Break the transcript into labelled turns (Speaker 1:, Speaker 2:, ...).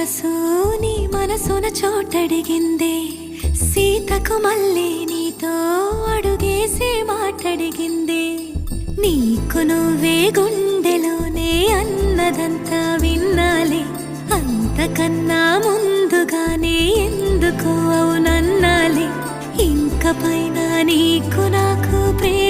Speaker 1: మనసు నీ మనసున చోటడిగిందే, సీతకు మళ్ళీ నీతో అడుగేసి మాటడిగిందే. నీకు నువ్వే గుండెలోనే అన్నదంతా విన్నాలే, అంతకన్నా ముందుగానే ఎందుకు అవునన్నాలే. ఇంక పైన నీకు నాకు ప్రేమ